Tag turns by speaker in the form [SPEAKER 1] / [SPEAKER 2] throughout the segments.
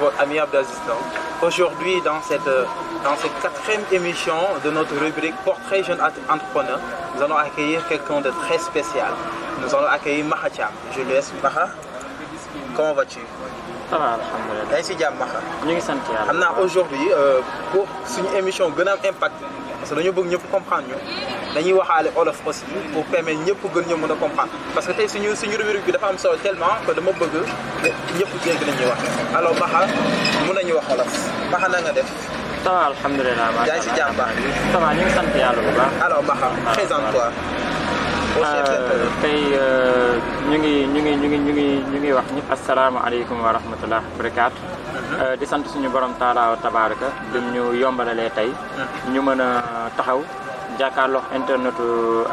[SPEAKER 1] votre ami Abdelaziz Ndao. Aujourd'hui, dans cette 4e émission de notre rubrique Portrait jeune entrepreneur, nous allons accueillir quelqu'un de très spécial. Nous allons accueillir Maha Thiam. Je laisse Maha. Comment vas-tu?
[SPEAKER 2] Ça va, alhamdoulilah.
[SPEAKER 1] Yaa ngi si jàmm Maha.
[SPEAKER 2] ñu ngi sant yàlla.
[SPEAKER 1] xam naa aujourd'hui pour suñu émission gën a am impact parce que dañoo bëgg ñëpp comprendre ñu dañuy waxaale olof aussi pour permettre ñëpp gën ñu mën a comprendre parce que tey suñu rubrique bi dafa am solo tellement que dama bëgg ñëpp dégg nañuy wax alors Maha mun nañu wax olof Maha na nga def.
[SPEAKER 2] Ça va, alhamdoulilah.
[SPEAKER 1] yaa ngi si jàmm baax.
[SPEAKER 2] Ça va, ñu ngi sant yàlla bu baax.
[SPEAKER 1] alors Maha présente-toi.
[SPEAKER 2] tey ñu ngi wax ñëpp asalaamaaleykum wa rahmatullah wa barakaatu. di sant suñu borom taala wa tabaraka bim ñu yombalalee tey ñu mën a taxaw jàkkaarloo internetu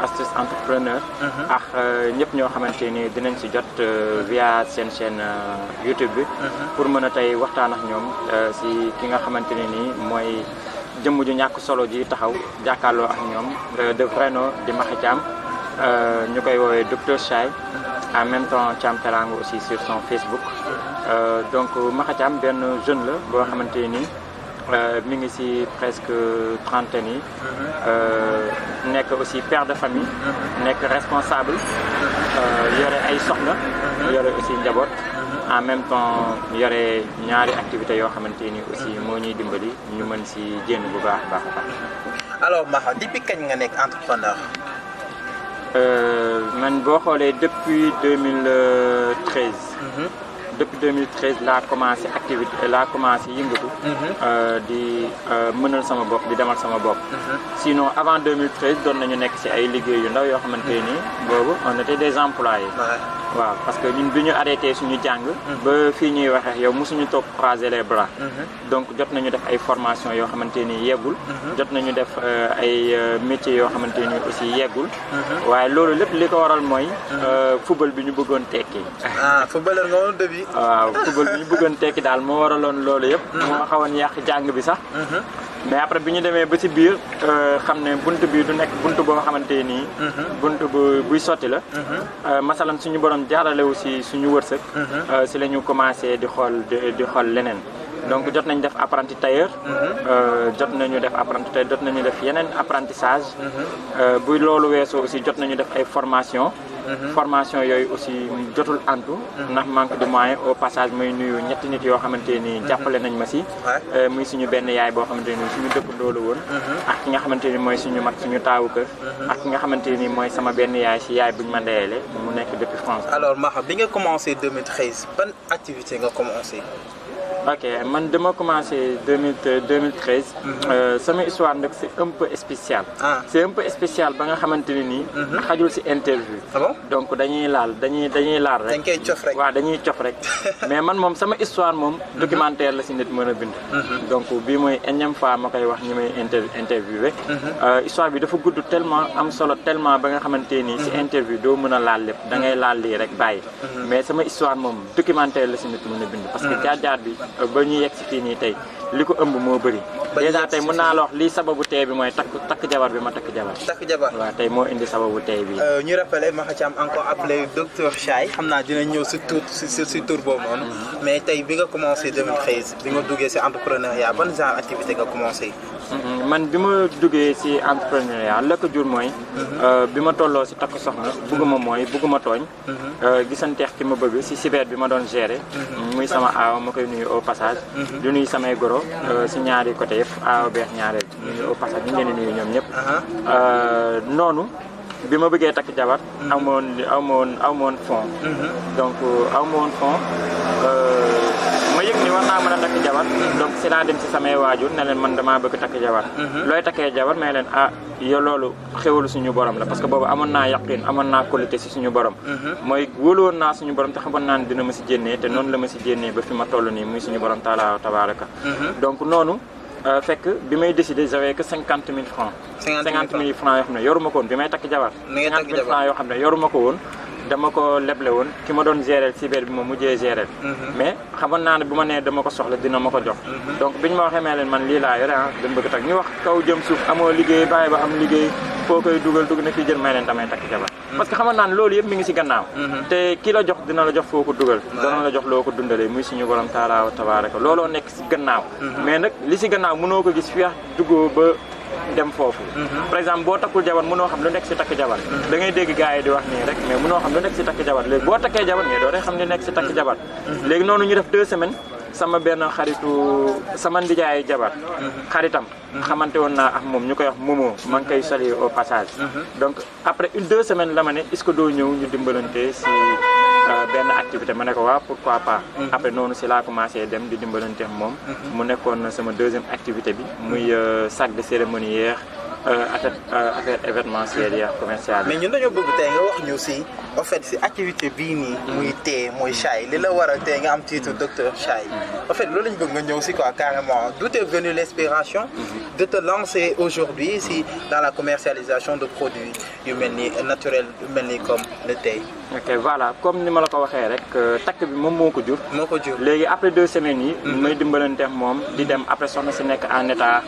[SPEAKER 2] astuce entrepreneur ak ñëpp ñoo xamante ni dinañ si jot via seen chaîne YouTube bi pour mën a tey waxtaan ak ñoom si ki nga xamante ne nii mooy jëmm ju ñàkk solo ji taxaw jàkkaarloo ak ñoom de vrai nom di Maha Thiam ñu koy woowee docteur Chaye en même temps Thiam Teranga aussi sur son Facebook donc Maha Thiam benn jeune la boo xamante ni mi ngi ci presque trentaine yi nekk aussi père de famille nekk responsable yore ay soxna yore aussi njaboot en même temps yore ñaari activités yoo xamante ni aussi moo ñuy dimbali ñu mën ci jénn bu baax a baax a baax.
[SPEAKER 1] alors Maha depuis kañ nga nekk entrepreneur.
[SPEAKER 2] man boo xoolee depuis 2013. Depuis 2013 laa commencé yëngatu. di mënal sama bopp di demal sama bopp. Sinon avant 2013 doon nañu nekk ci ay liggéey yu ndaw yoo xamante ni boobu on était des employés. waaw parce que ñun bi ñu arrêté suñu jàng. ba fii ñuy waxee yow mosuñu toog croiser les bras. donc jot nañu def ay formation yoo xamante ni yeggul. jot nañu def ay métiers yoo xamante ni aussi yeggul. waaye loolu lépp li ko waral mooy. football bi ñu bëggoon tekki.
[SPEAKER 1] footballeur nga woon début.
[SPEAKER 2] waaw football bi ñu bëggoon tekki daal moo waraloon loolu yëpp. moo xawoon yàq jàng bi sax. mais après bi ñu demee ba ci biir xam ne bunt bi du nekk bunt boo xamante nii. bunt buy sotti la. masalan suñu borom jaarale aussi suñu wërsëg. si la ñu commencé di xool leneen. donc jot nañu def apprenti tailleur. jot nañu def yeneen apprentissage. bu loolu weesoo aussi jot nañu def ay formation formation yooyu aussi jotul antu ndax manque de moyen au passage may nuyu ñetti nit yoo xamante ni jàppale nañ ma si muy suñu benn yaay boo xamante ni suñu dëkkandoo la woon ak ki nga xamante ni mooy suñu mag suñu taawu kër ak ki nga xamante ni mooy sama benn yaay si yaay buñu ma ndeyeele mu nekk depuis France.
[SPEAKER 1] alors Maha bi nga commencé 2013 ban activité nga commencé.
[SPEAKER 2] ok man dama commencé 2013. sama histoire nag c'est un peu spécial. C'est un peu spécial ba nga xamante ne nii. xajul ci interview. donc dañuy laal rek.
[SPEAKER 1] dañ koy cof rek
[SPEAKER 2] waaw dañuy cof rek. mais man moom sama histoire moom. documentaire la ci nit mën a bind. donc bii mooy énième fois ma koy wax ñi may interviewé. histoire bi dafa gudd tellement am solo tellement ba nga xamante nii ci interview doo mën a laal lépp da ngay laal lii rek bàyyi. mais sama histoire moom documentaire la ci nit mën a bind. parce que jaar-jaar bi. ba ñu yegg si fii nii tey li ko ëmb moo bëri. déjà tey mën naa la wax lii sababu tey bi mooy takk jabar bi ma takk jabar.
[SPEAKER 1] takk jabar
[SPEAKER 2] waaw tey moo indi sababu tey bi.
[SPEAKER 1] ñu rappelé Maha Thiam encore appelé docteur Chaye xam naa dina ñëw si tur boobu noonu. mais tey bi nga commencé 2013 bi nga duggee si entrepreneuriat ban genre activité nga commencé.
[SPEAKER 2] man bi ma duggee si entrepreneuriat la ko jur mooy. bi ma tolloo si takk soxna bugguma tooñ. gisanteex ki ma bëgg si cyber bi ma doon gérer. muy sama aaw ma koy nuyu au passage. di nuyu samay goro si ñaari côté yëpp aaw beex ñaareel nuyu au passage ñu ngi leen di nuyu ñoom ñëpp. noonu bi ma bëggee takk jabar. aw ma woon fond. donc aw ma woon fond. ma yëg ni war naa mën a takk jabar donc si laa dem si samay waajur ne leen man damaa bëgg takk jabar looy takkee jabar may leen yow loolu xéwalu suñu borom la parce que boobu amoon naa yaqin amoon naa qualité si suñu borom mooy wóolowoon naa suñu borom te xamoon naa ne dina ma si jénnee te noonu la ma si jénnee ba fi ma toll nii muy suñu borom taala tabaraka donc noonu fekk bi may décidé j'avais que 50 000 francs 50 000 francs yoo xam ne yoruma ko woon bi may takk jabar 50 000 francs yoo xam ne yoruma ko woon dama ko leble woon ki ma doon gérer cyber bi ma mujjee gérer mais xamoon naa ne bu ma nee dama ko soxla dina ma ko jox donc biñ ma waxee mee leen man lii laa yore ah dama bëgg tak ñu wax kaw jëm suuf amoo liggéey bàyyi ba am liggéey foo koy dugal dugg na fii jël may leen damay takk jabar parce que xamoon naa ne loolu yëpp mi ngi si gannaaw te ki la jox dina la jox foo ko dugal dana la jox loo ko dundalee muy suñu borom taala wa tabaraka looloo nekk si gannaaw mais nag li si gannaaw mënoo ko gis fiyax duggoo ba dem foofu par exemple boo takkul jabar mënoo xam lu nekk si takk jabar da ngay dégg gars yi di wax nii rek mais mënoo xam lu nekk si takk jabar léegi boo takkee jabar mais doo dee xam li nekk si takk jabar léegi noonu ñu def 2 semaines sama benn xaritu sama ndijaay jabar xaritam xamante woon naa ak moom ñu koy wax Momo ma ngi koy saluer au passage donc après 2 semaines la ma ne est-ce que doo ñëw ñu dimbalante si benn activité ma ne ko waaw pourquoi pas après noonu si laa commencé dem di dimbalante moom mu nekkoon sama 2e activité bi muy sac de cérémoniaire affaire événementielle commerciale
[SPEAKER 1] mais ñun dañoo bëgg tey nga wax ñu si en fait si activité bii nii muy tee mooy Chaye li la waral tey nga am titre docteur Chaye en fait loolu lañ bëgg nga ñëw si quoi carrément d'où est venue l'inspiration de te lancer aujourd'hui si dans la commercialisation de produits yu mel ni naturel yu mel ni comme le thé.
[SPEAKER 2] ok voilà comme ni ma la ko waxee rek takk bi moom moo ko jur léegi après 2 semaines yi may dimbalante moom di dem après soxna si nekk en état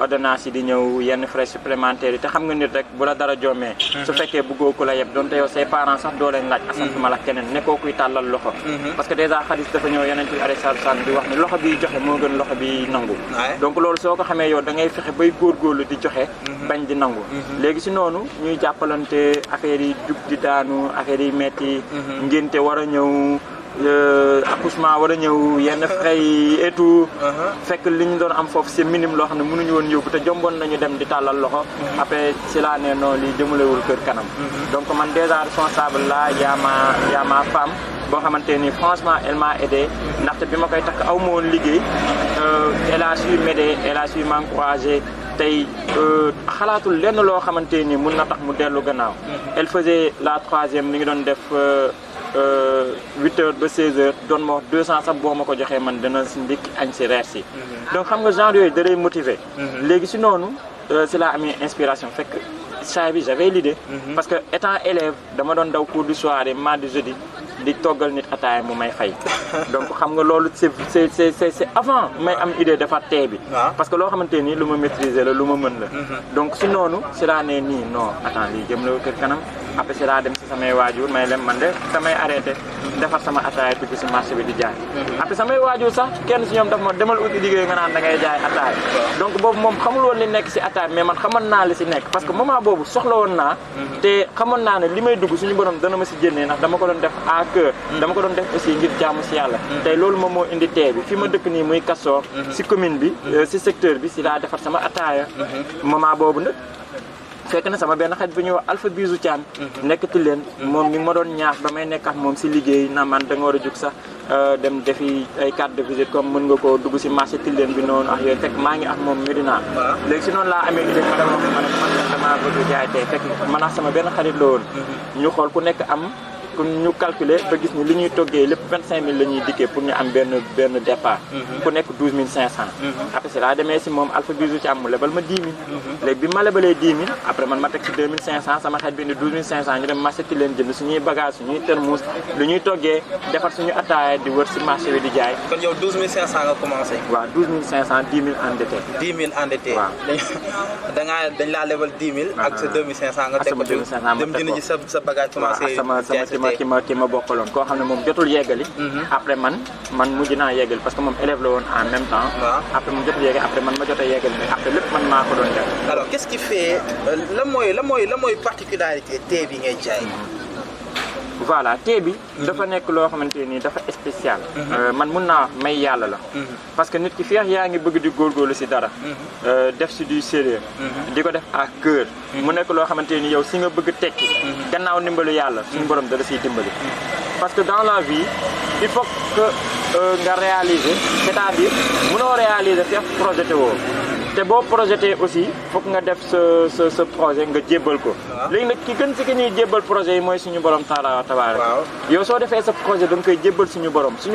[SPEAKER 2] ordonnance yi di ñëw yenn frais supplémentaires yi te xam nga nit rek bu la dara joomee su fekkee bëggoo ku la yeb donte yow say parents sax doo leen laaj asantuma la keneen nekkoo kuy tàllal loxo parce que déjà xadis dafa ñëw yeneen ci alayhi salaam di wax ne loxo bi joxe moo gën loxo bi nangu donc loolu soo ko xamee yow da ngay fexe bay góorgóorlu di joxe bañ di nangu léegi si noonu ñuy jàppalante affaire yi jug di daanu affaire yi metti ngénte war a ñëw accouchement war a ñëw yenn frais yi et tout fekk li ñu doon am foofu c'est minime loo xam ne mënuñu woon yóbbu te jomboon nañu dem di tàllal loxo après si laa ne non lii jëmalewul kër kanam donc man déjà responsable la yaa ma femme boo xamante ni franchement elle m'a aidé ndaxte bi ma koy takk aw ma woon liggéey elle a su m'aider elle a su m'encourager tey xalaatul lenn loo xamante ni mun na tax mu dellu gannaaw elle faisait la 3e mi ngi doon def 8h ba 16h doon ma wax 200 sax boo ma ko joxee man dana si ndékki añ si reer si donc xam nga genre yooyu da lay motiver léegi si noonu si laa amee inspiration fekk Chaye bi j'avais l'idée parce que étant élève dama doon daw cours du soir mardi jeudi di toggal nit ataaya mu may fay donc xam nga loolu c'est avant may am idée defar tee bi parce que loo xamante nii lu ma maîtriser la lu ma mën la donc si noonu si laa ne nii non attends lii jëm la kër kanam après si laa dem si samay waajur may lem man de damay arrêté defar sama ataaya dugg si marché bi di jaay après samay waajur sax kenn si ñoom daf ma demal uti liggéey nga naan da ngay jaay ataaya donc boobu moom xamul woon li nekk si ataaya mais man xamoon naa li si nekk parce que moment boobu soxla woon naa te xamoon naa ne li may dugg suñu borom dana ma si génnee ndax dama ko doon def à cœur dama ko doon def aussi ngir jaamu si yàlla tey loolu moom moo indi tee bi fi ma dëkk nii muy Castor si commune bi si secteur bi si laa defar sama ataaya moment boobu nag fekk na sama benn xarit bu ñuy wax Alpha Bisou Thiam nekk Tilène moom mi ma doon ñaax ba may nekk ak moom si liggéey na man da nga war a jug sax dem defi ay carte de visite comme mën nga koo dugg si marché Tilène bi noonu ak yooyu fekk maa ngi ak moom Medina léegi si noonu laa amee idée ma dama ko man damaa bëgg jaay tey fekk man ak sama benn xarit la woon ñu xool ku nekk am ñu calculer ba gis ni li ñuy toggee lépp 25000 la ñuy dikkee pour ñu am benn départ ku nekk 12500 après si laa demee si moom Alpha Bisou ci am mu lebal ma 10 000 léegi bi ma lebalee 10 000 après man ma teg si 2500 sama xarit bi indi 12500 ñu dem marché ti leen jënd suñuy bagage suñuy thermos lu ñuy toggee defar suñu ataaya di wër si marché bi di jaay
[SPEAKER 1] kon yow 12500 nga commencé
[SPEAKER 2] waaw 12500 10 000 endetté
[SPEAKER 1] 10 000 endetté
[SPEAKER 2] waaw
[SPEAKER 1] dañ laa lebal 10 000 ak sa 2500 nga teg ko dem jënd ji sa bagage commencé
[SPEAKER 2] ki ma bokkaloon koo xam ne moom jotul yeggali après man mujj naa yeggali parce que moom élève la woon en même temps après moom jotul yeggali après man ma jot a yeggali mais après lépp man maa ko doon def
[SPEAKER 1] alors qu'est-ce qui fait la mooy particularité thé bi ngay jaay
[SPEAKER 2] voilà thé bi dafa nekk loo xamante nii dafa spécial man mun naa may yàlla la parce que nit ki feex yaa ngi bëgg di góorgóorlu si dara def si du sérieux di ko def à cœur mu nekk loo xamante ni yow si nga bëgg tekki gannaaw ndimbalu yàlla suñu borom dala siy dimbali parce que dans la vie il faut que nga réaliser c'est-à-dire mënoo réaliser feex projeté woo te boo projeté aussi foog nga def sa projet nga jébbal ko léegi nag ki gën si ki ñuy jébbal projet yi mooy suñu borom tabaaraka yow soo defee sa projet da nga koy jébbal suñu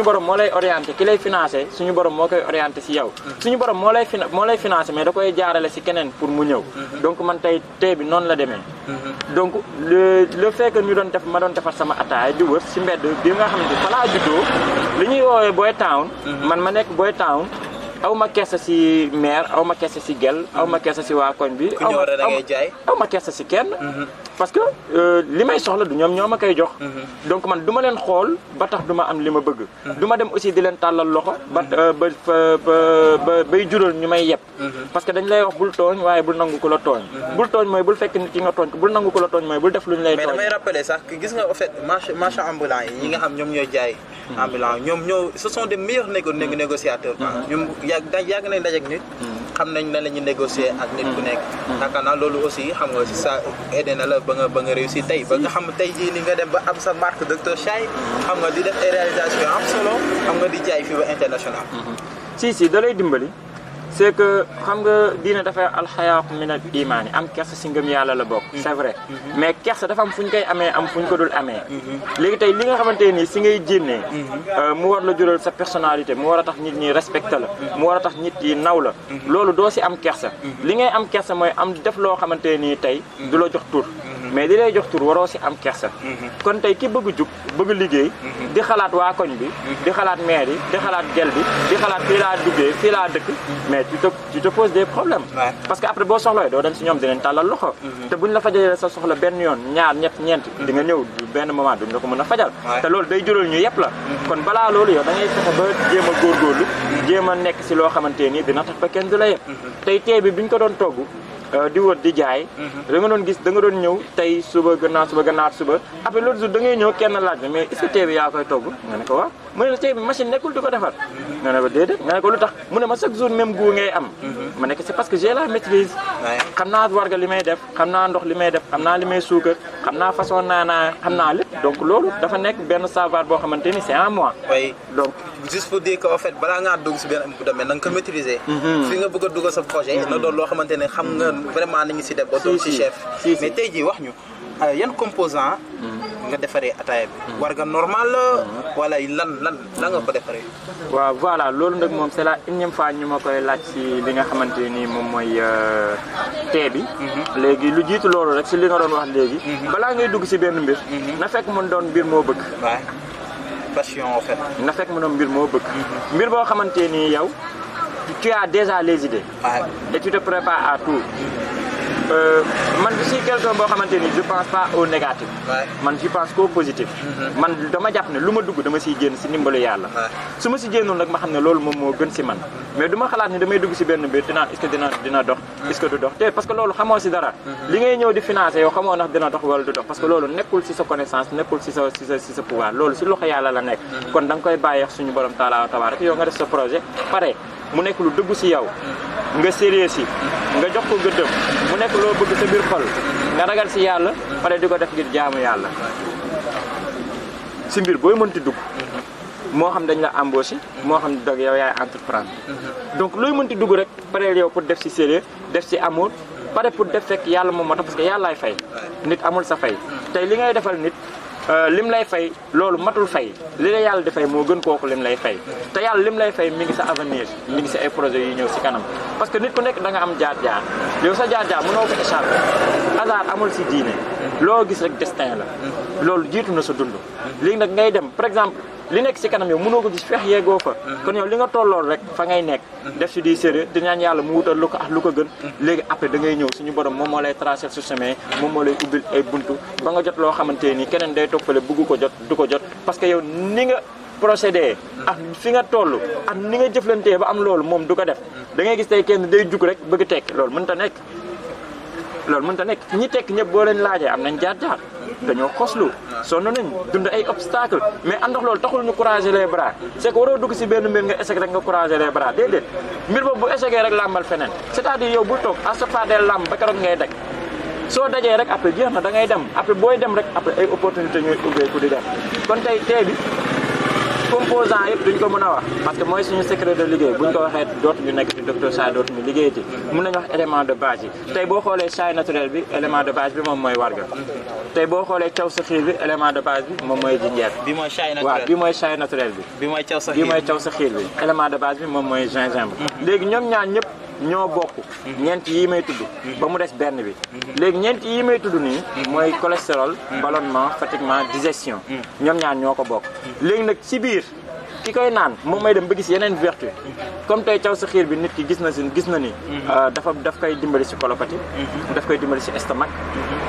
[SPEAKER 2] borom moo lay orienté ki lay financé suñu borom moo koy orienté si yow suñu borom moo lay financé mais da koy jaarale si keneen pour mu ñëw donc man tey bi noonu la demee donc le fait que ñu ma doon defar sama ataay di wër si mbedd bi nga xam ne fa laa juddoo li ñuy woowee Boy Town man ma nekk Boy Town aw ma keesa si maire aw ma keesa si gel aw ma keesa si waa koñ bi aw ma keesa si kenn parce que li may soxla du ñoom ñoo ma koy jox donc man du ma leen xool ba tax du ma am li ma bëgg du ma dem aussi di leen tàllal loxo bay jural ñu may yeb parce que dañ lay wax bul tooñ waaye bul nangu ko la tooñ bul tooñ mooy bul fekk nit ki nga tooñ ko bul nangu ko la tooñ mooy bul def lu ñu lay tooñ
[SPEAKER 1] mais damay rappeler sax que gis nga en fait marchand ambulant yi ñi nga xam ñoom ñooy jaay ambulant ñoom ce sont des meilleurs négociateurs ñoom yàgg nañ dajeek nit xam nañ nan la ñuy négocier ak nit ku nekk yaakaar naa loolu aussi xam nga si ça aidé na la ba nga réussir tey ba nga xam tey jii ni nga dem ba am sa marque Docteur Chaye xam nga di def ay réalisation am solo xam nga di jaay fii ba international
[SPEAKER 2] si da lay dimbali c'est que xam nga diine dafay alxayaaqu min al imaan am kersa si ngëm yàlla la bokk c'est vrai mais kersa dafa am fu ñu koy amee am fu ñu ko dul amee léegi tey li nga xamante nii si ngay jénnee mu war la jural sa personnalité mu war a tax nit ñi respecté la mu war a tax nit yi naw la loolu doo si am kersa li ngay am kersa mooy am def loo xamante nii tey du la jox tur mais di lay jox tur waroo si am kersa kon tey ki bëgg jug bëgg liggéey di xalaat waa koñ bi di xalaat maire yi di xalaat gel bi di xalaat fii laa duggee fii laa dëkk mais tu te poses des problèmes parce que après boo soxlawee doo dem si ñoom dinañ tàllal loxo te buñ la fajalee sa soxla benn yoon ñaar ñeent di nga ñëw benn moment duñ la ko mën a fajal te loolu day jural ñu yëpp la kon balaa loolu yow da ngay fexe ba jéem a góorgóorlu jéem a nekk si loo xamante nii dina tax ba kenn du la yëpp tey tey bi biñ ko doon togg di wër di jaay da nga doon gis da nga doon ñëw tey suba gannaaw suba après l'autre jour da ngay ñëw kenn laaj mais est-ce que tey bi yaa koy togg nga ne ko waaw mu ne la tey bi machine nekkul di ko defar nga ne ko déedéet nga ne ko lu tax mu ne ma chaque jour même goût ngay am ma ne ko c'est parce que j'ai la maîtrise xam naa warga li may def xam naa ndox li may def xam naa li may suukar xam naa façon naanaa xam naa lépp donc loolu dafa nekk benn savoir boo xamante ni c'est en moi donc
[SPEAKER 1] juste pour dire que en fait balaa ngaa dugg si benn domaine na nga ko maîtriser fi nga bëgg a dugg sa projet na doon loo xamante ne xam nga vraiment nañu si def ba doon si chef mais tey jii wax ñu yan composant nga defaree ataaya bi war nga normal la wala lan nga ko defaree
[SPEAKER 2] waaw voilà loolu nag moom c'est la énième fois ñu ma koy laaj si li nga xamante nii moom mooy tee bi léegi lu jiitu loolu rek si li nga doon wax léegi balaa ngay dugg si benn mbir na fekk mun doon mbir moo bëgg
[SPEAKER 1] passion en fait
[SPEAKER 2] na fekk mu doon mbir moo bëgg mbir boo xamante nii yow tu as déjà les idées et tu te prépares à tout man je suis quelqu'un boo xamante ni je pense pas au négatif man je pense qu'au positif man dama jàpp ne lu ma dugg dama siy génn si ndimbalu yàlla su ma si génnoon nag ma xam ne loolu moom moo gën si man mais du ma xalaat ni damay dugg si benn mbir dinaa est-ce que dina dox est-ce que du dox te parce que loolu xamoo si dara li ngay ñëw di financer yow xamoo ndax dina dox wala du dox parce que loolu nekkul si sa connaissance nekkul si sa pouvoir loolu si loxo yàlla la nekk kon da nga koy bàyyi suñu borom tabaaraka yow nga def sa projet pare mu nekk lu dëggu si yow nga sérieux si nga jox ko gëddëm mu nekk loo bëgg sa biir xol nga ragal si yàlla pare di ko def ngir jaamu yàlla si mbir booy mënti dugg moo xam dañ la embauché moo xam dog yow yaay entreprendre donc looy mënti dugg rek pare yow pour def si sérieux def si amour pare pour def fekk yàlla moom moo tax parce que yàllaay fay nit amul sa fay tey li ngay defal nit lim lay fay loolu matul fay li la yàlla di fay moo gën kooku lim lay fay te yàlla lim lay fay mi ngi sa avenir mi ngi sa ay projets yu ñëw si kanam parce que nit ku nekk da nga am jaar-jaar yow sa jaar-jaar mënoo ko échapper hasard amul si diine loo gis rek destin la loolu jiitu na sa dund léegi nag ngay dem par exemple li nekk si kanam yow mënoo ko gis feex yeegoo fa kon yow li nga tollool rek fa ngay nekk def si di sérieux di ñaan yàlla mu wutal lu ko ak lu ko gën léegi après da ngay ñëw suñu borom moom moo lay tracer su chemin moom moo lay ubbil ay buntu ba nga jot loo xamante ni keneen day toppale bëgg ko jot du ko jot parce que yow ni nga procédé ak fi nga toll ak ni nga jëflantee ba am loolu moom du ko def da ngay gis tey kenn day jug rek bëgg tekki loolu mënta nekk ñi tekk ñëpp boo leen laajee am nañ jaar-jaar dañoo xoslu sonn nañ dund ay obstacle mais àndox loolu taxul ñu courager les bras c'est que waroo dugg si benn mbir nga échec rek nga courager les bras déedéet mbir boobu bu échecee rek làmbal feneen c'est-à-dire yow bul toog à chaque fois dee làmb ba keroog ngay daj soo dajee rek après jeex na da ngay dem après booy dem rek après ay opportunité ñooy ubbeeku di dem kon tey bi composant yëpp duñ ko mën a wax parce que mooy suñu secret de liggéey buñ ko waxee dootuñu nekk ci docteur Chaye dootuñu liggéey ci mën nañu wax élément de base yi tey boo xoolee Chaye naturel bi élément de base bi moom mooy warga tey boo xoolee caw sa xiir bi élément de base bi moom mooy jinjeer
[SPEAKER 1] bi mooy Chaye naturel
[SPEAKER 2] waaw bi mooy Chaye naturel bi
[SPEAKER 1] bi mooy caw sa
[SPEAKER 2] bi mooy caw sa xiir bi élément de base bi moom mooy gingembre léegi ñoom ñaar ñëpp ñoo bokk ñeent yi may tudd ba mu des benn bi léegi ñeent yi may tudd nii mooy cholestérol ballonnement fatiguement digestion ñoom ñaar ñoo ko bokk léegi nag ci biir ki koy naan moom may dem ba gis yeneen vertu comme tey caw sa xiir bi nit ki gis na ni daf koy dimbali ci colopathie daf koy dimbali ci estomac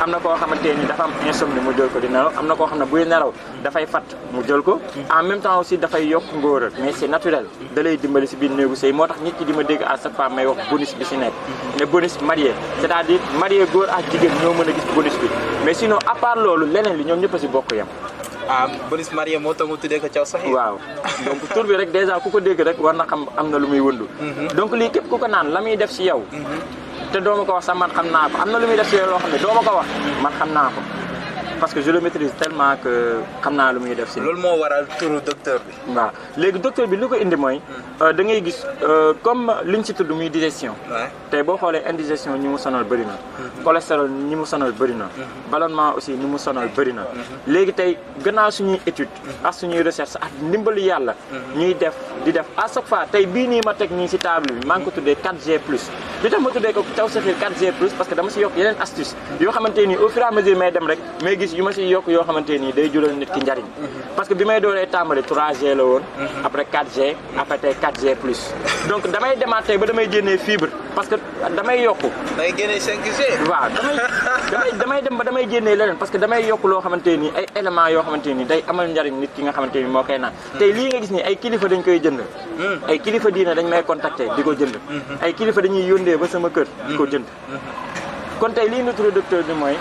[SPEAKER 2] am na koo xamante ni dafa am insomnie mu jël ko di nelaw am na koo xam ne buy nelaw dafay fat mu jël ko en même temps aussi dafay yokk ngóora mais c'est naturel da lay dimbali ci biir néegu sëy moo tax nit ki di ma dégg à chaque fois may wax bonus bi ci nekk mais bonus marié c'est-à-dire marié góor ak jigéen ñoo mën a gis bonus bi mais sinon à part loolu leneen li ñoom ñëpp a ci bokk yam
[SPEAKER 1] bonus marié moo tax mu tuddee ko caw sa xiir
[SPEAKER 2] waaw donc tur bi rek déjà ku ko dégg rek war na xam am na lu muy wëndu donc lii képp ku ko naan la muy def ci yow te doo ma ko wax sax man xam naa ko am na lu muy def ci yow loo xam ne doo ma ko wax man xam naa ko parce que je le maîtrise tellement que xam naa lu muy def ci
[SPEAKER 1] loolu moo waral turu docteur bi
[SPEAKER 2] waaw léegi docteur bi li ko indi mooy da ngay gis comme liñ ci tudd muy digestion tey boo xoolee indigestion ñi mu sonal bëri na cholestérol ñi mu sonal bëri na ballonnement aussi ñi mu sonal bëri na léegi tey gannaaw suñuy étude ak suñuy recherche ak ndimbalu yàlla ñuy def di def à chaque fois tey bii nii ma teg nii ci table bi maa ngi ko tuddee 4G plus li tax ma tuddee ko caw sa xiir 4G plus parce que dama ci yokk yeneen astuce yoo xamante nii au fur et à mesure may dem rek may gis yu ma ci yokk yoo xamante nii day jural nit ki njariñ parce que bi may dooree tàmbali 3G la woon après 4G après tey 4G plus donc damay demaat tey ba damay génnee fibre parce que damay yokku
[SPEAKER 1] day génnee 5G
[SPEAKER 2] waaw damay dem ba damay génnee leneen parce que damay yokk loo xamante nii ay éléments yoo xamante nii day amal njariñ nit ki nga xamante ni moo koy naan tey lii nga gis nii ay kilifa dañ koy jënd ay kilifa diina dañ may contacter di ko jënd ay kilifa dañuy yóndee ba sama kër di ko jënd kon tey lii nutri docteur bi mooy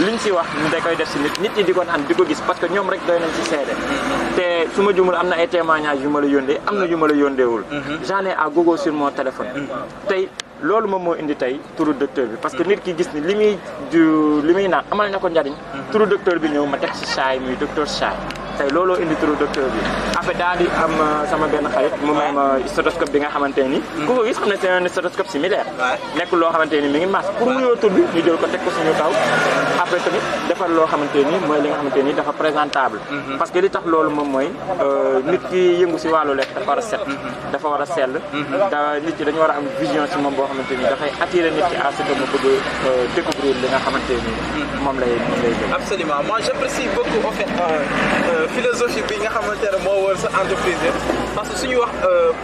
[SPEAKER 2] liñ ci wax ñu da koy def ci nit ñi di ko naan di ko gis parce que ñoom rek doy nañ ci seede te su ma jumul am na ay témoignages yu ma la yóndee am na yu ma la yóndeewul j'en ai à gogo sur mon téléphone tey loolu moom moo indi tey turu docteur bi parce que nit ki gis ni li muy naan amal na ko njariñ turu docteur bi ñëw ma teg ci Chaye muy docteur Chaye tey looloo indi turu docteur bi après daal di am sama benn xarit mu may ma stéthoscope bi nga xamante ni ku ko gis xam ne c'est un stéthoscope similaire nekk loo xamante ni mi ngi mas pour mu yoo tur bi ñu jël ko teg ko suñu kaw après tamit defar loo xamante ni mooy li nga xamante ni dafa présentable parce que li tax loolu moom mooy nit ki yëngu ci wàllu lekk dafa war a set dafa war a sell da nit ki dañu war a am vision ci moom boo xamante ni dafay attirer nit ki à ce que mu bëgg découvrir li nga xamante ni moom lay jël
[SPEAKER 1] absolument moi j'apprécie beaucoup en fait philosophie bi nga xamante ne moo wër sa entreprise parce que suñu wax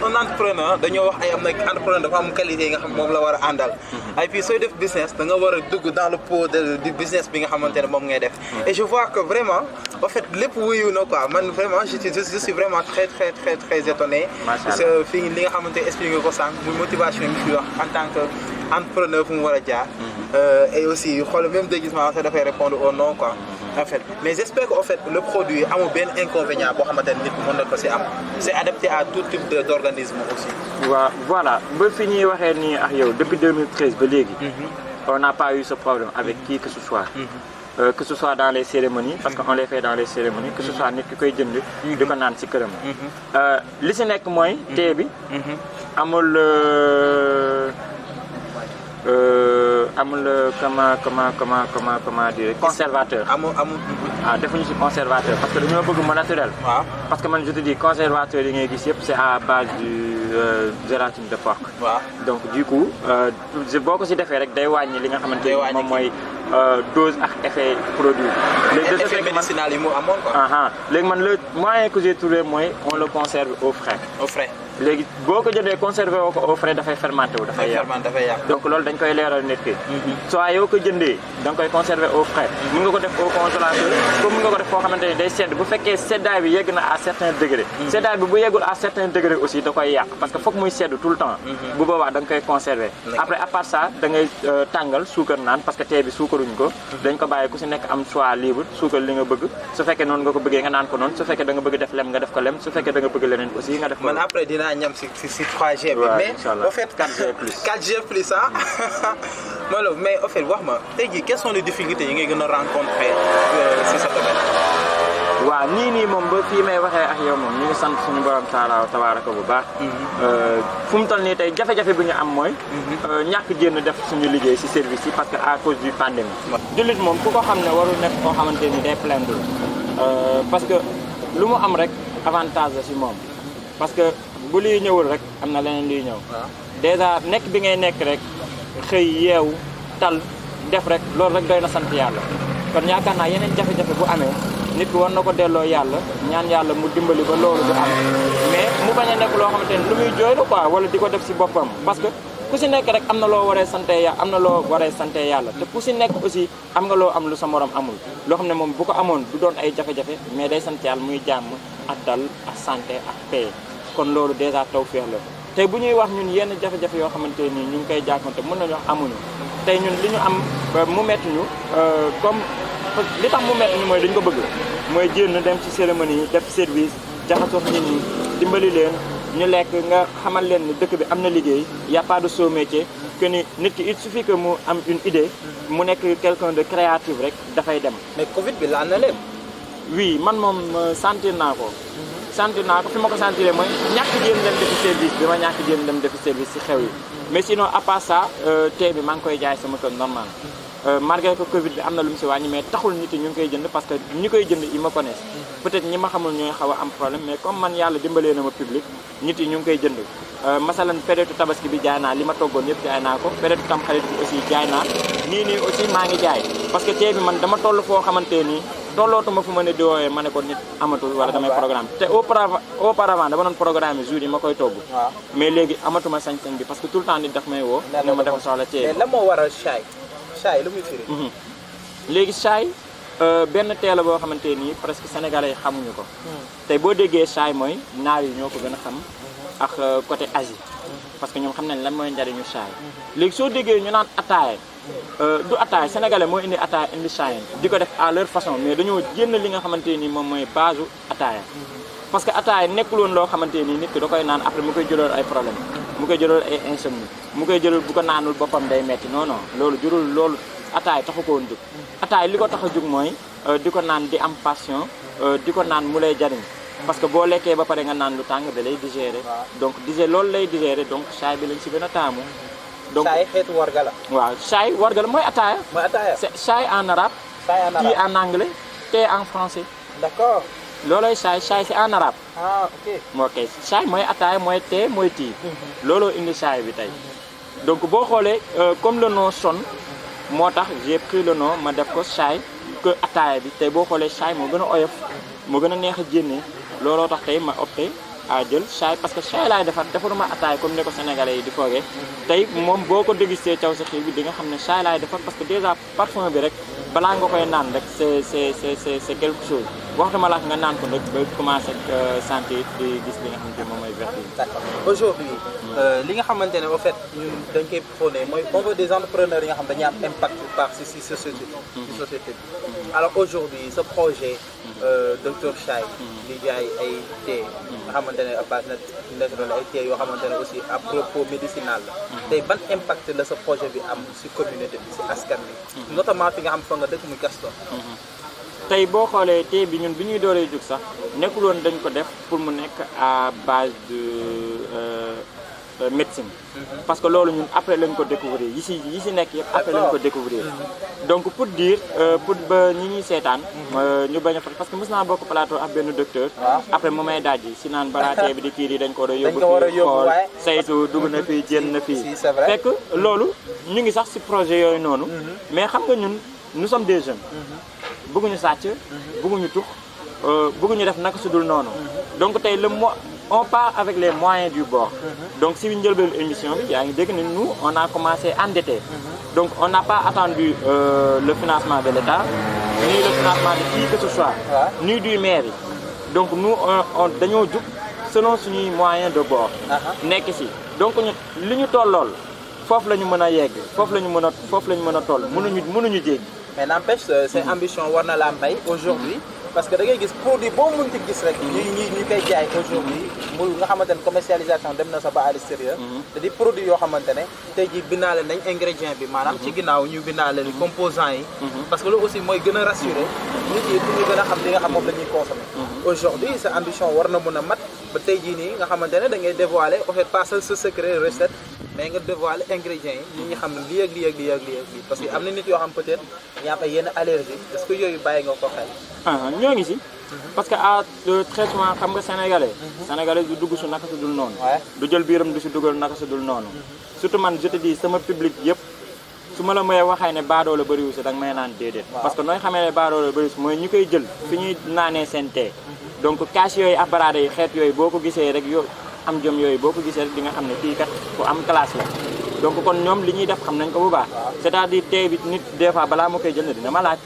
[SPEAKER 1] un entrepreneur dañoo wax ay am na entrepreneur dafa am qualité yi nga xam moom la war a àndal ay puis sooy def business da nga war a dugg dans le pot du business bi nga xamante ne moom ngay def et je vois que vraiment en fait lépp wuyu na quoi man vraiment je suis vraiment très étonné parce que fii li nga xamante ne expliqué nga ko sànq muy motivation yi fi wax en tant que entrepreneur fu mu war a jaar et aussi xool même déguisement ça dafay répondre au nom quoi en fait mais j'espère que en fait le produit amul benn inconvénient boo xamante ne nit mën na ko ci am c'est adapté à tout type d'organisme aussi
[SPEAKER 2] waaw voilà ba fi ñuy waxee nii ak yow depuis 2013 ba léegi on n'a pas eu ce problème avec qui que ce soit que ce soit dans les cérémonies parce qu'on les fait dans les cérémonies que ce soit nit ki koy jënd di ko naan ci këram li ci nekk mooy tee bi amul comment dire conservateur defuñu ci conservateur parce que dañoo bëgg mu naturel parce que man je te dis conservateur yi ngay gis yëpp c'est à base du gélatine de porc donc du coup boo ko ci defee rek day wàññi li nga xamante ni moom mooy dose ak effet produit léegi
[SPEAKER 1] effet médicinal yi mu amoon quoi
[SPEAKER 2] léegi man le moyen que j'ai trouvé mooy on le conserve au frais léegi boo ko jëndee conservé woo ko au frais dafay fermenté wu dafay yàq donc loolu dañ koy leeral nit ki soit yow ko jëndee da nga koy conservé au frais mën nga ko def au congélateur comme mën nga ko def foo xamante ni day sedd bu fekkee seddaay bi yegg na à certain degré seddaay bi bu yeggul à certain degré aussi da koy yàq parce que foog muy sedd tout le temps bu boobaa da nga koy conservé après à part ça da ngay tàngal suukar naan parce que tee bi suukaruñ ko dañ ko bàyyi ku si nekk am choix libre suukar li nga bëgg su fekkee noonu nga ko bëggee nga naan ko noonu su fekkee da nga bëgg def lem nga def ko lem su fekkee da nga bëgg leneen aussi nga def ko
[SPEAKER 1] ñam si 3G bi mais au fait 4G plus mais au fait wax ma tey jii quelles sont les difficultés yi ngay gën a rencontrer si sa domaine
[SPEAKER 2] waaw nii moom ba fii may waxee ak yow moom ñu ngi sant suñu borom tabaaraka bu baax. fu mu toll nii tey jafe-jafe bi ñu am mooy. ñàkk génn def suñu liggéey ci service yi parce que à cause du pandémie. jullit moom ku ko xam ne warul nekk koo xamante ni day plaindre parce que lu mu am rek avantage la ci moom parce que bu liy ñëwul rek am na leneen luy ñëw. déjà nekk bi ngay nekk rek xëy yeewu tal def rek loolu rek doy na sant yàlla kon yaakaar naa yeneen jafe-jafe bu amee. nit ki war na ko delloo yàlla ñaan yàlla mu dimbali ba loolu du am mais mu bañ a nekk loo xamante ni lu muy jooy la quoi wala di ko def si boppam parce que ku si nekk rek am na loo waree sante yàlla am na loo waree sante yàlla te ku si nekk aussi am nga loo am lu sa morom amul loo xam ne moom bu ko amoon du doon ay jafe-jafe mais day sant yàlla muy jàmm ak dal ak santé ak paix kon loolu déjà tawfeex la tey bu ñuy wax ñun yenn jafe-jafe yoo xamante nii ñu ngi koy jànkonte mën nañu wax amuñu tey ñun li ñu am mu metti ñu comme li tax mu metti ñu mooy dañu ko bëgg mooy jéem dem ci cérémonie yi def service jaxasoo nit ñi dimbali leen ñu lekk nga xamal leen ni dëkk bi am na liggéey y a pas de sot métier que ni nit ki il suffit que mu am une idée mu nekk quelqu'un de créatif rek dafay dem.
[SPEAKER 1] mais Covid bi laal na leen.
[SPEAKER 2] oui man moom sentir naa ko. sentir naa ko fi ma ko sentiree mooy ñàkk jéem dem defi service bi ma ñàkk jéem dem defi service ci xew yi mais sinon à part ça tee bi maa ngi koy jaay sama kër normal. malgré que Covid bi am na lu mu si wàññi mais taxul nit yi ñu ngi koy jënd parce que ñi koy jënd ils me connaissent peut-être ñi ma xamul ñooy xaw a am problème mais comme man yàlla dimbalee na ma public nit yi ñu ngi koy jënd masalan période tabaski bi jaay naa li ma toggoon yëpp jaay naa ko période tamxarit bi aussi jaay naa nii aussi maa ngi jaay parce que tee bi man dama toll foo xamante nii tollootuma fu ma ne di woowee ma ne ko nit amatul wala damay programme te auparavant dama doon programme jour yi ma koy togg mais léegi amatuma sañ-sañ bi parce que tout le temps nit daf may woo ne ma dafa soxla tee
[SPEAKER 1] mais lan moo waral Chaay Chaay lu muy firi.
[SPEAKER 2] léegi Chaay benn tee la boo xamante nii presque sénégalais yi xamuñu ko. tey boo déggee Chaay mooy naar yi ñoo ko gën a xam ak côté Asie. parce que ñoom xam nañ lan mooy njariñu Chaay. léegi soo déggee ñu naan ataaya du ataaya sénégalais moo indi ataaya indi Chaay di ko def à leur façon mais dañoo génn li nga xamante nii moom mooy base ataaya. parce que ataaya nekkul woon loo xamante nii nit ki da koy naan après mu koy jëloon ay problème mu koy jëloon ay insomnie mu koy jëlal bu ko naanul boppam day metti non non loolu jurul loolu ataay taxu ko woon jóg ataay li ko tax a jóg mooy di ko naan di am passion di ko naan mu lay jariñ parce que boo lekkee ba pare nga naan lu tàng da lay digérer donc loolu lay digérer donc Chaay bi lañ si gën a taamu donc
[SPEAKER 1] Chaay xeetu warga la
[SPEAKER 2] waaw Chaay warga la mooy ataaya c'est Chaay en arabe tii en anglais thé en français
[SPEAKER 1] d'accord
[SPEAKER 2] loolooy Chaay c'est en arabe
[SPEAKER 1] ok
[SPEAKER 2] Chaay mooy ataaya mooy thé mooy tii looloo indi Chaay bi tey donc boo xoolee comme le nom sonne moo tax j'ai pris le nom ma def ko Chaay que ataaya bi tey boo xoolee Chaay moo gën a oyof moo gën a neex a génnee looloo tax tey ma opté à jël Chaay parce que Chaay laay defaruma ataaya comme ni ko sénégalais yi di foogee tey moom boo ko dégusté caw sa xiir bi di nga xam ne Chaay laay defar parce que déjà parfum bi rek balaa nga koy naan rek c'est quelque chose waxtuma la nga naan ko nag ba commencé sentir di gis li nga xamante moom mooy vertu.
[SPEAKER 1] D'accord aujourd'hui li nga xamante ne au fait ñun dañ koy prôné mooy on veut des entrepreneurs yi nga xam dañuy am impact bu baax si société bi alors aujourd'hui ce projet docteur Chaay di jaay ay thé nga xamante ne à base naturelle ay thé yoo xamante ne aussi à propos médicinal la tey ban impact la sa projet bi am si communauté bi si askan bi notamment fi nga xam fa nga dëkk muy Castor.
[SPEAKER 2] tey boo xoolee thé bi ñun bi ñuy dooree jug sax nekkul woon dañ ko def pour mu nekk à base de médecine parce que loolu ñun après lañ ko découvrir yi si nekk yëpp après lañ ko découvrir donc pour dire pour ba ñi ñuy seetaan ñu bañ a fat parce que mos naa bokk plateau ak benn docteur après mu may daaj si naan balaa thé bi di kii di dañ ko war a yóbbu fii xool saytu dugg na fii génn na fii fekk loolu ñu ngi sax si projet yooyu noonu mais xam nga ñun nous sommes des jeunes bëgguñu sàcc bëgguñu tux bëgguñu def naka su dul noonu donc tey on part avec les moyens du bord donc si njëlbeenu émission bi yaa ngi dégg ne nous on a commencé endetté donc on n'a pas attendu le financement de l'État ni le financement de qui que ce soit ni du maire yi donc nous on dañoo jug selon suñuy moyens de bord nekk si donc ñun li ñu tollool foofu la ñu mën a yegg foofu la ñu mën a toll mënuñu jéggi.
[SPEAKER 1] mais n'empêche c'est ambition war na la may aujourd'hui parce que da ngay gis produit boo mënti gis rek ñu koy jaay aujourd'hui mu nga xamante ne commercialisation dem na sa ba à l'extérieur te di produit yoo xamante ne tey jii bindaale nañ ingrédient bi maanaam ci ginnaaw ñu bindaale ni composants yi parce que loolu aussi mooy gën a rassurer nit yi pour ñu gën a xam li nga xam moom la ñuy consommer aujourd'hui sa ambition war na mën a mat ba tey jii nii nga xamante ne da ngay dévoiler en fait pas sa secret recette mais nga dévoiler ingrédients yi ñi xam ne lii ak lii ak lii ak lii ak lii parce que am na nit yoo xam peut-être ñaa am ay yenn allergie est-ce que yooyu bàyyi nga ko xel
[SPEAKER 2] ñoo ngi si parce que très souvent xam nga sénégalais du dugg su naka su dul noonu du jël biiram du si dugal naka su dul noonu surtout man je te dis sama public yëpp su ma la may waxee ne baadoo la bëriwu si da nga may naan déedéet parce que nooy xamee ne baadoo la bëriwu si mooy ñi koy jël fi ñuy naanee seen tee donc cache yooyu ak baraade yi xeet yooyu boo ko gisee rek yo am jom yooyu boo ko gisee rek di nga xam ne kii kat ku am classe la donc kon ñoom li ñuy def xam nañ ko bu baax c'est-à-dire tey bi nit des fois balaa mu koy jënd dina ma laaj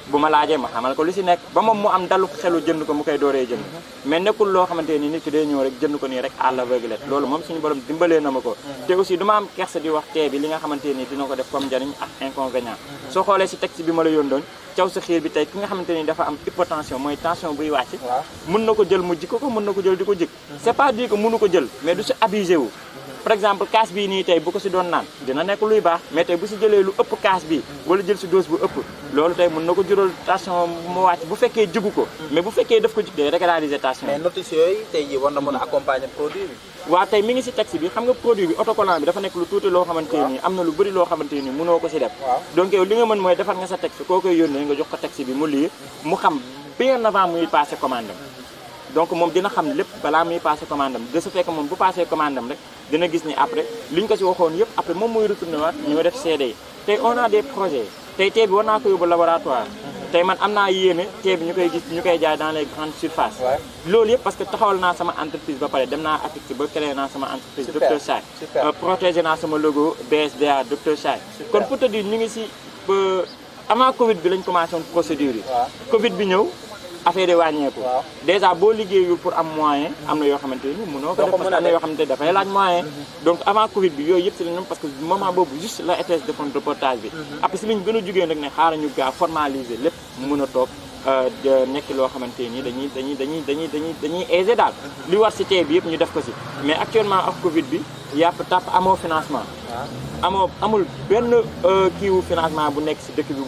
[SPEAKER 2] bu ma laajee ma xamal ko li si nekk ba moom mu am dalu xelu jënd ko mu koy dooree jënd mais nekkul loo xamante ni nit ki day ñëw rek jënd ko nii rek à l'aveuglette loolu moom suñu borom dimbalee na ma ko te aussi duma am kersa di wax tey bi li nga xamante ni dina ko def comme njariñ ak inconvénient soo xoolee si texte bi ma la yóndoon caw sa xiir bi tey ki nga xamante ni dafa am hypotension mooy tension buy wàcc mën na ko jël mu jikko ko mën na ko jël di ko jik c'est pas dit que mënu ko jël mais du si abusé wu par exemple kaas bii nii tey bu ko si doon naan dina nekk luy baax mais tey bu si jëlee lu ëpp kaas bi wala jël si dose bu ëpp loolu tey mën na ko jural tension mu wàcc bu fekkee jigu ko mais bu fekkee daf ko jig day régulariser tension
[SPEAKER 1] mais notice yooyu tey jii war na mën a accompagner produit bi
[SPEAKER 2] waaw tey mi ngi si texte bi xam nga produit bi autocollant bi dafa nekk lu tuuti loo xamante ni am na lu bëri loo xamante ni mënoo ko si def donc yow li nga mën mooy defar nga sa texte koo koy yónnee nga jox ko texte bi mu lire mu xam bien avant muy passé commande donc moom dina xam lépp balaa muy passé commande am de ce fait que moom bu passé commande am rek dina gis ni après li ñu ko si waxoon yëpp après moom muy retourné waat ñu def CD yi tey on a des projets tey tee bi war naa ko yóbbu laboratoire tey man am naa yéene tee bi ñu koy gis ñu koy jaay dans les grandes surfaces loolu yëpp parce que taxawal naa sama entreprise ba pare dem naa affecté ba créé naa sama entreprise Dr Chai protégé naa sama logo BSDA Dr Chai kon pour te dire ñu ngi si avant Covid bi lañ commencé woon procédure yi Covid bi ñëw affaire yi wàññeeku déjà boo liggéeyul pour am moyen am na yoo xamante ni mënoo ko def parce que am na yoo xamante ni dafay laaj moyen donc avant Covid bi yooyu yëpp si la ñoom parce que moment boobu juste la ETS defoon reportage bi après si lañ gën a jugee nag ne xaaral ñu gaaw formaliser lépp mu mën a toog nekk loo xamante ni dañuy aisé daal li war si tee bi yëpp ñu def ko si mais actuellement ak Covid bi yàpp tàpp amoo financement amul benn kiiwu financement bu nekk si dëkk bi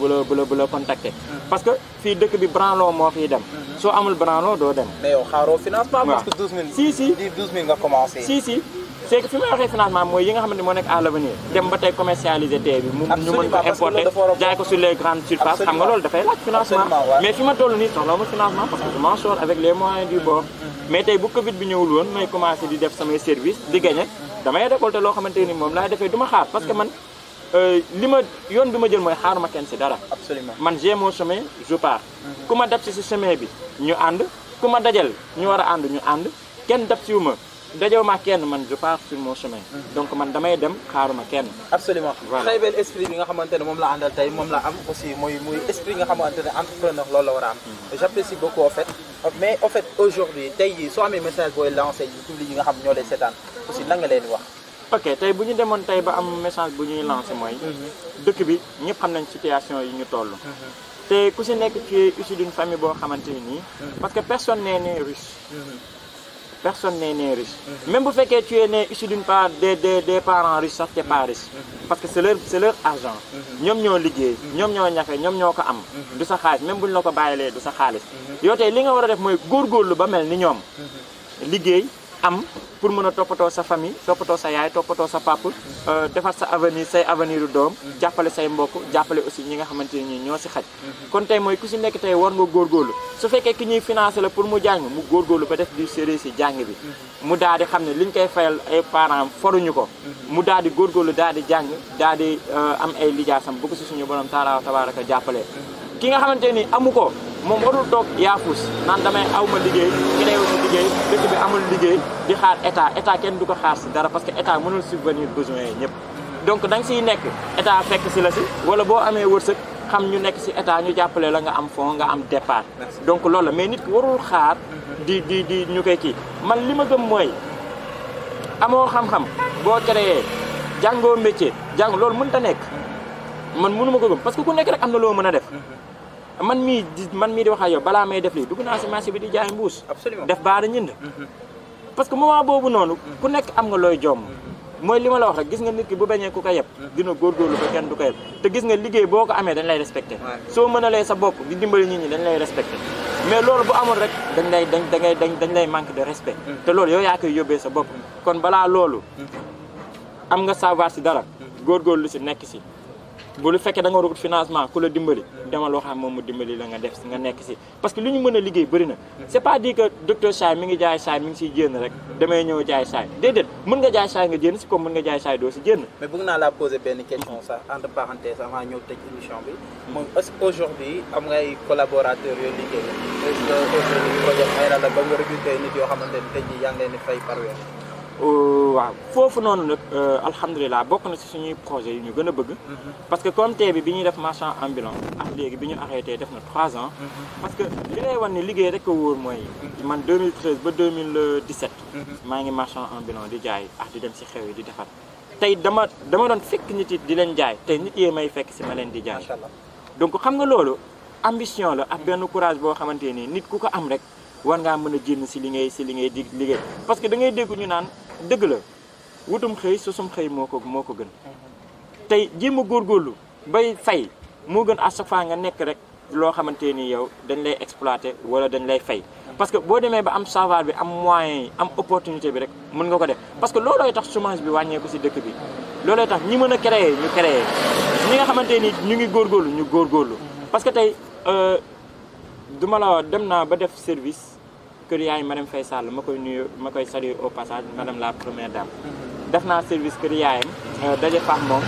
[SPEAKER 2] bu la contacté parce que fii dëkk bi branlon moo fiy dem soo amul branlon doo dem
[SPEAKER 1] mais yow xaaroo financement parce que 12 000 12 000 nga commencé
[SPEAKER 2] si c'est que fi may waxee financement mooy yi nga xamante moo nekk à l'avenir dem ba tey commercialiser tee bi ñu mën ko importer jaay ko sur les grandes surfaces xam nga loolu dafay laaj financement mais fi ma toll nii soxla ma financement parce que je m'en sors avec les moyens du bord mais tey bu Covid bi ñëwul woon may commencé di def samay service di gagné damay récolter loo xamante ni moom laay defee du ma xaar parce que man yoon bi ma jël mooy xaaruma kenn si dara man j'ai mon chemin je pars ku ma dab si chemin bi ñu ànd ku ma dajal ñu war a ànd ñu ànd kenn dab siwu ma dajew ma kenn man je pars sur mon chemin donc man damay dem xaaruma kenn
[SPEAKER 1] absolument très bel esprit bi nga xamante ne moom la àndal tey moom la am aussi muy esprit nga xamante ne entrepreneur loolu la war a am j'apprécie beaucoup en fait mais en fait aujourd'hui tey jii soo amee message booy lancé yi public yi nga xam ñoo lay seetaan aussi lan nga leen di wax
[SPEAKER 2] ok tey bu ñu demoon tey ba am message bu ñuy lancé mooy dëkk bi ñëpp xam nañ situation yi ñu toll te ku si nekk tu es issu d'une famille boo xamante ni parce que personne n'est né riche personne n'est né riche même bu fekkee tu es né issu d'une part des parents riches sax t'es pas riche parce que c'est leur argent ñoom ñoo liggéey ñoom ñoo ñafe ñoom ñoo ko am du sa xaalis même buñ la ko bàyyilee du sa xaalis yow tey li nga war a def mooy góorgóorlu ba mel ni ñoom liggéey am pour mën a toppatoo sa famille toppatoo sa yaay toppatoo sa papa defar sa avenir say avenir u doom jàppale say mbokk jàppale aussi ñi nga xamante ni ñoo si xaj kon tey mooy ku si nekk tey war nga góorgóorlu su fekkee ki ñuy financé la pour mu jàng mu góorgóorlu ba def du sérieux si jàng bi mu daal di xam ne liñ koy fayal ay parents foruñu ko mu daal di góorgóorlu daal di jàng daal di am ay lijaasam bu ko si suñu borom tabaaraka jàppale ki nga xamante ni amu ko moom warul toog yaafus naan damay aw ma liggéey keneen ma liggéey dëkk bi amul liggéey di xaar état kenn du ko xaar si dara parce que état mënul subvenir besoins yi ñëpp donc da nga siy nekk état fekk si la si wala boo amee wërsëg xam ñu nekk si état ñu jàppale la nga am fond nga am départ donc loolu la mais nit ki warul xaar di ñu koy kii man li ma gëm mooy amoo xam-xam boo créé jàngoo métier loolu mënut a nekk man mënu ma ko gëm parce que ku nekk rek am na loo mën a def man mii di wax ak yow balaa may def lii dugg naa si marché bi di jaay mbuus.
[SPEAKER 1] absolument
[SPEAKER 2] def baara ñind. parce que moment boobu noonu. ku nekk am nga looy jomm. mooy li ma la wax rek gis nga nit ki bu bañee ku ko yeb. dina góorgóorlu ba kenn du ko yeb te gis nga liggéey boo ko amee dañ lay respecté. soo mënalee sa bopp di dimbali nit ñi dañ lay respecté. mais loolu bu amul rek dañ lay manque de respect. te loolu yow yaa koy yóbbee sa bopp. kon balaa loolu. am nga savoir si dara. góorgóorlu si nekk si. bu lu fekkee da nga war financement ku la dimbali dama loo xam moom mu dimbali la nga def si nga nekk si parce que li ñu mën a liggéey bëri na c'est pas dit que docteur Chaye mi ngi jaay Chaye mi ngi siy génn rek damay ñëw jaay Chaye déedéet mën nga jaay Chaye nga génn si comme mën nga jaay Chaye doo si génn.
[SPEAKER 1] mais bëgg naa laa poser benn question sax entre parenthèses avant ñëw tëj émission bi moom est-ce que aujourd'hui am nga ay collaborateurs yooyu liggéey est-ce que aujourd'hui projet Aïda la ba nga recruter nit yoo xamante ni tey jii yaa ngi leen di fay par weer.
[SPEAKER 2] waaw foofu noonu nag alhamdulilah bokk na si suñuy projet yu ñu gën a bëgg. parce que comme tey bi ñuy def marchand ambulant ak léegi bi ñu arrêté def na 3 ans. parce que li lay wan ne liggéey rek a wóor mooy man 2013 ba 2017. maa ngi marchand ambulant di jaay ak di dem si xew yi di defar. tey dama doon fekk nit yi di leen jaay tey nit yee may fekk si ma leen di jaay. donc xam nga loolu ambition la ak benn courage boo xamante ni nit ku ko am rek war ngaa mën a génn si li ngay di liggéey parce que da ngay dégg ñu naan. dëgg la wutum xëy sosum xëy moo ko gën tey jéem a góorgóorlu bay fay moo gën à chaque fois nga nekk rek loo xamante ni yow dañ lay exploiter wala dañ lay fay parce que boo demee ba am savoir bi am moyen yi am opportunité bi rek mën nga ko def parce que loolooy tax chômage bi wàññeeku si dëkk bi loolooy tax ñi mën a créer ñu créer ñi nga xamante ni ñu ngi góorgóorlu ñu góorgóorlu parce que tey duma la dem naa ba def service kër yaay madame Faye Sall ma koy saluer au passage madame la première dame def naa service kër yaayam daje faax moom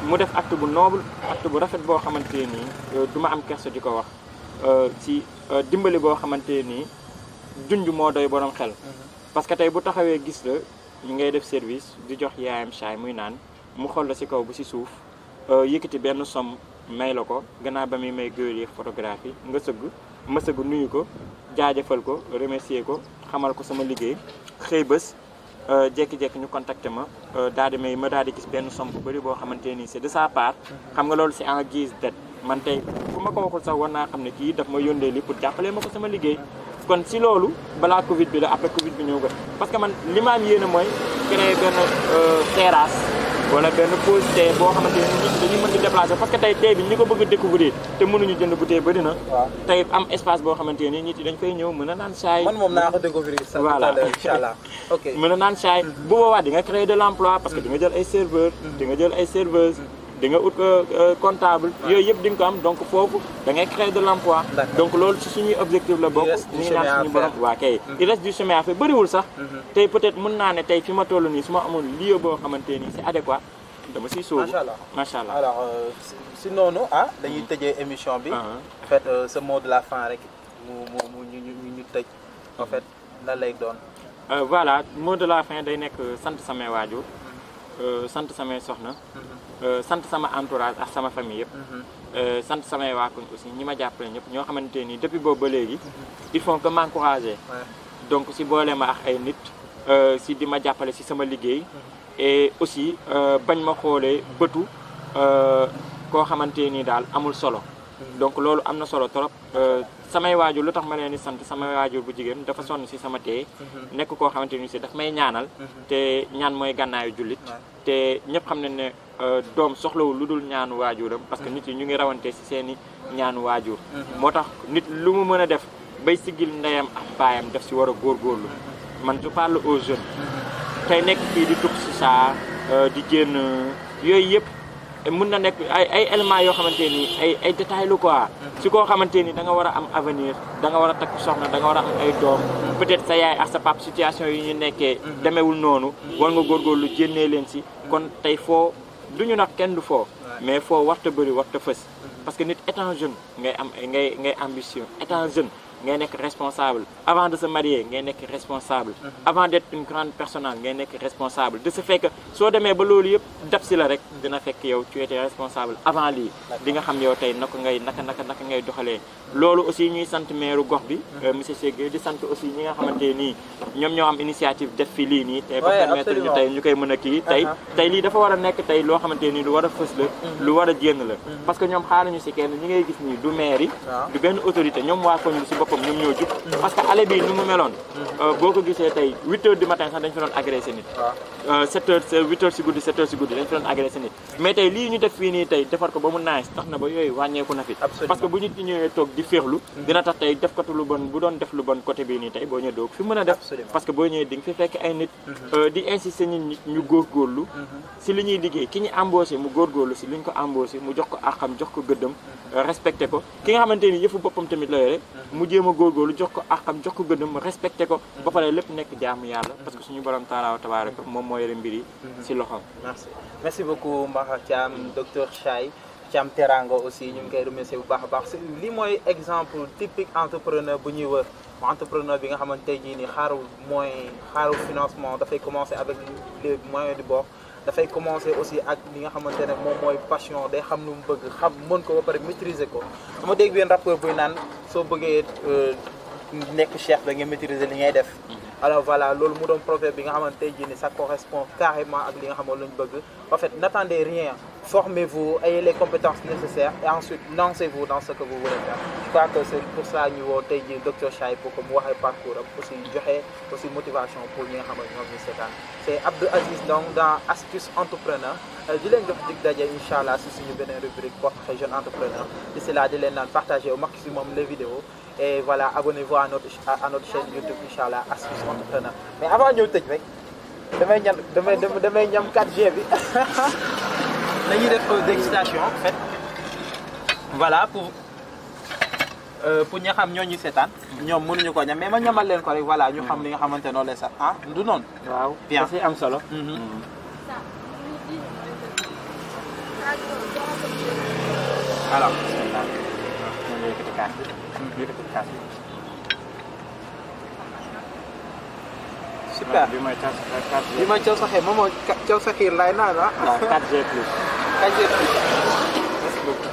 [SPEAKER 2] mu def acte bu noble acte bu rafet boo xamante nii du ma am kersa di ko wax ci dimbali boo xamante nii junj moo doy borom xel parce que tey bu taxawee gis la ñu ngay def service di jox yaayam Chaye muy naan mu xool la ci kaw bu ci suuf yëkkati benn somme may la ko gannaaw ba muy may guerrier photographie nga ma sëgg nuyu ko jaajëfal ko remercier ko xamal ko sama liggéey xëy bés jékki-jékki ñu contacté ma daal di gis benn somme bu bëri boo xamante ni c'est de sa part xam nga loolu c'est en guise d'aide man tey fu ma ko waxul sax war naa xam ne kii daf ma yónnee li pour jàppale ma ko sama liggéey kon si loolu balaa Covid bi la après Covid bi ñëw ko parce que man li ma am yéene mooy créer benn terrasse wala benn pause thé boo xamante ni nit dañuy mën di déplacer parce que tey bi ñi ko bëgg a découvrir te mënuñu jënd bouteille bëri na. tey am espace boo xamante ni nit yi dañ fay ñëw mën a naan Chaye.
[SPEAKER 1] man moom naa ko découvrir sax
[SPEAKER 2] voilà
[SPEAKER 1] incha allah ok
[SPEAKER 2] mën a naan Chaye bu boobaa di nga créer de l'emploi parce que di nga jël ay serveurs. di nga jël ay serveuses. di nga ut comptable. yooyu yëpp di nga ko am donc foofu da ngay créer de l'emploi. donc loolu ci suñuy objectif la bokk. ñu ngi naan suñu borom waa kay. il reste du chemin à faire bëriwul sax. tey peut-être mën naa ne tey fi ma toll nii su ma amoon lieu boo xamante ni c'est adéquat dama siy sóobu. macha allah
[SPEAKER 1] alors si noonu dañuy tëjee émission bi. en fait ce mot de la fin rek mu ñu tëj. en fait lan lay doon.
[SPEAKER 2] voilà mot de la fin day nekk sant samay waajur. sant samay soxna. sant sama entourage ak sama famille yëpp. sant samay waa koñ aussi ñi ma jàppale ñëpp ñoo xamante ni depuis boobu ba léegi ils font que m'encourager. donc si boole ma ak ay nit si di ma jàppale si sama liggéey. et aussi bañ ma xoolee bëtu koo xamante ni daal amul solo. donc loolu am na solo trop. samay waajur lu tax ma leen di sant samay waajur bu jigéen dafa sonn si sama tee nekk koo xamante ni si daf may ñaanal te ñaan mooy gànnaayu jullit te ñëpp xam nañ ne doom soxlawul lu dul ñaanu waajuram parce que nit yi ñu ngi rawante si seeni ñaanu waajur moo tax nit lu mu mën a def bay siggil ndeyam ak baayam def si war a góorgóorlu man je parle aux jeunes tey nekk fii di tux si saa di génn yooyu yëpp mën na nekk ay éléments yoo xamante ni ay détails lu quoi si koo xamante ni da nga war a am avenir da nga war a takk soxna da nga war a am ay doom peut-être sa yaay ak sa pap situation yi ñu nekkee demewul noonu war nga góorgóorlu jénnee leen si kon tey foo du ñu nag kenn du foo mais foo warta bëri warta fës parce que nit étant jeune ngay am ngay ambition étant jeune ngay nekk responsable avant de se marier ngay nekk responsable avant d'être une grande personnalité ngay nekk responsable de ce fait que soo demee ba loolu yëpp dab si la rek dina fekk yow tu étais responsable avant lii di nga xam yow tey naka ngay doxalee loolu aussi ñuy sant maire gox bi monsieur Cheikh di sant aussi ñi nga xamante nii ñoom ñoo am initiative def fi lii nii tey ba permettre ñu tey ñu koy mën a kii tey lii dafa war a nekk tey loo xamante nii lu war a fës la lu war a génn la parce que ñoom xaaruñu si kenn ñi ngay gis nii du maire yi du benn autorité ñoom waa koñ bi si boppam ñoom ñoo jub parce que allée bii nu mu meloon boo ko gisee tey 8 heures du matin sax dañ fi doon agressé nit 7 heures 8 heures si guddi 7 heures si guddi dañ fi doon agressé nit mais tey lii ñu def fii nii tey defar ko ba mu nice tax na ba yooyu wàññeeku na fi parce que bu nit ñi ñëwee toog di féexlu dina tax tey def katu lu bon bu doon def lu bon côté bii nii tey boo ñëwee doog fi mën a def parce que boo ñëwee di nga fi fekk ay nit di insister nit ñu góorgóorlu si li ñuy liggéey ki ñu embauché mu góorgóorlu si li ñu ko embauché mu jox ko àqam jox ko gëddam respecté ko ki nga xamante ni yëfu boppam tamit la yore mu jéem a góorgóorlu jox ko àqam jox ko gëddam respecté ko ba pare lépp nekk jaamu yàlla parce que suñu borom taala wa tabaaraka moom moo yore mbir yi si loxoom.
[SPEAKER 1] merci beaucoup Mbaxa Thiam docteur Chaye Thiam Teranga aussi ñu ngi koy remercier bu baax a baax lii mooy exemple typique entrepreneur bu ñuy wër entrepreneur bi nga xamante tey jii nii xaaru financement dafay commencer avec les moyens du bord dafay commencer aussi ak li nga xamante ne moom mooy passion day xam lu mu bëgg xam mën ko ba pare maîtriser ko dama dégg benn rappeur buy naan soo bëggee nekk chef da nga maîtriser li ngay def alors voilà loolu mu doon proverbe bi nga xamante tey jii nii ça correspond carrément ak li nga xamoon lañu bëgg en fait n'attendez rien formez-vous ayez les compétences nécessaires et ensuite lancez-vous dans ce que vous voulez faire je crois que c'est pour ça ñu woo tey jii docteur Chaye pour que mu waxee parcours am aussi joxe aussi motivation pour ñi nga xam ne ñoom ñu seetaan c'est Abdou Aziz donc dans Astuce Entrepreneur di leen jox dig daje incha allah si suñu beneen rubrique portrait jeune entrepreneur d'ici là di leen naan partager au maximum les vidéos et voilà abonnez-vous à notre chaîne YouTube incha allah Astuce Entrepreneur mais avant ñëw tëj rek damay ñam 4G bi dañuy def dégustation en fait voilà pour ñi xam ñoo ñu seetaan ñoom mënuñu ko ñam mais ma ñamal leen ko rek voilà ñu xam li nga xamante noonu lay sax ah du noonu.
[SPEAKER 2] waaw
[SPEAKER 1] bien
[SPEAKER 2] c'est am solo.
[SPEAKER 1] alors. super
[SPEAKER 2] bi mooy
[SPEAKER 1] bi mooy caw sa xeer moom mooy caw sa xiir laay naan ah.
[SPEAKER 2] waaw 4G plus.
[SPEAKER 1] 4G plus merci beaucoup.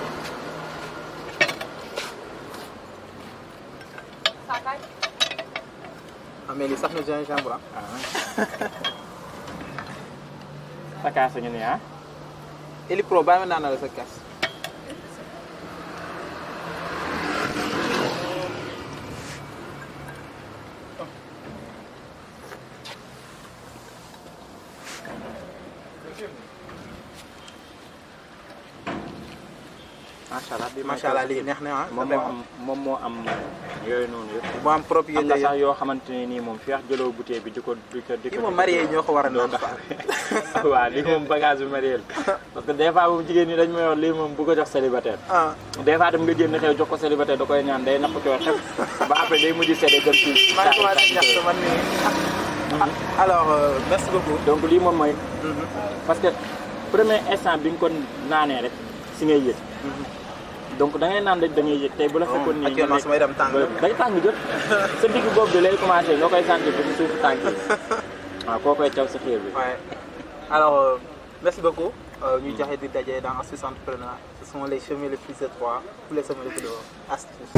[SPEAKER 1] ah mais lii sax na gingembre ah.
[SPEAKER 2] sa kaas ñu ne ah.
[SPEAKER 1] Eli Pro bàyyi ma naan la sa kaas. macha allah lii neex na ah.
[SPEAKER 2] moom moo am yooyu noonu yëpp.
[SPEAKER 1] moo am propriété
[SPEAKER 2] am na sax yoo xamante ne nii moom feex jëloo bouteille bi di ko.
[SPEAKER 1] lii moom marié ñoo ko war a naan
[SPEAKER 2] waaw lii moom bagage bi marié la parce que des fois moom jigéen ñi dañ may wax lii moom bu ko jox célibataire. des fois tam nga génn xew jox ko célibataire da koy ñaan day napp coow xew ba après day mujj séddee gën ci.
[SPEAKER 1] maa ngi commencé ñax man mii alors merci beaucoup.
[SPEAKER 2] donc lii moom mooy. parce que premier instant bi nga ko naanee rek si ngay yëg. donc da ngay naan rek da ngay yëg tey bu la fekkoon nii
[SPEAKER 1] actuellement samay dem tàng
[SPEAKER 2] day tàng jot sa digg boobu bi lay commencé nga koy sentir ba ci suufu tànk yi waaw koo koy taw sa xiir bi.
[SPEAKER 1] alors merci beaucoup. ñu joxe di daje dans Astuce Entrepreneur ce sont les chemins les plus étroits pour les chemins les plus durs Astuce.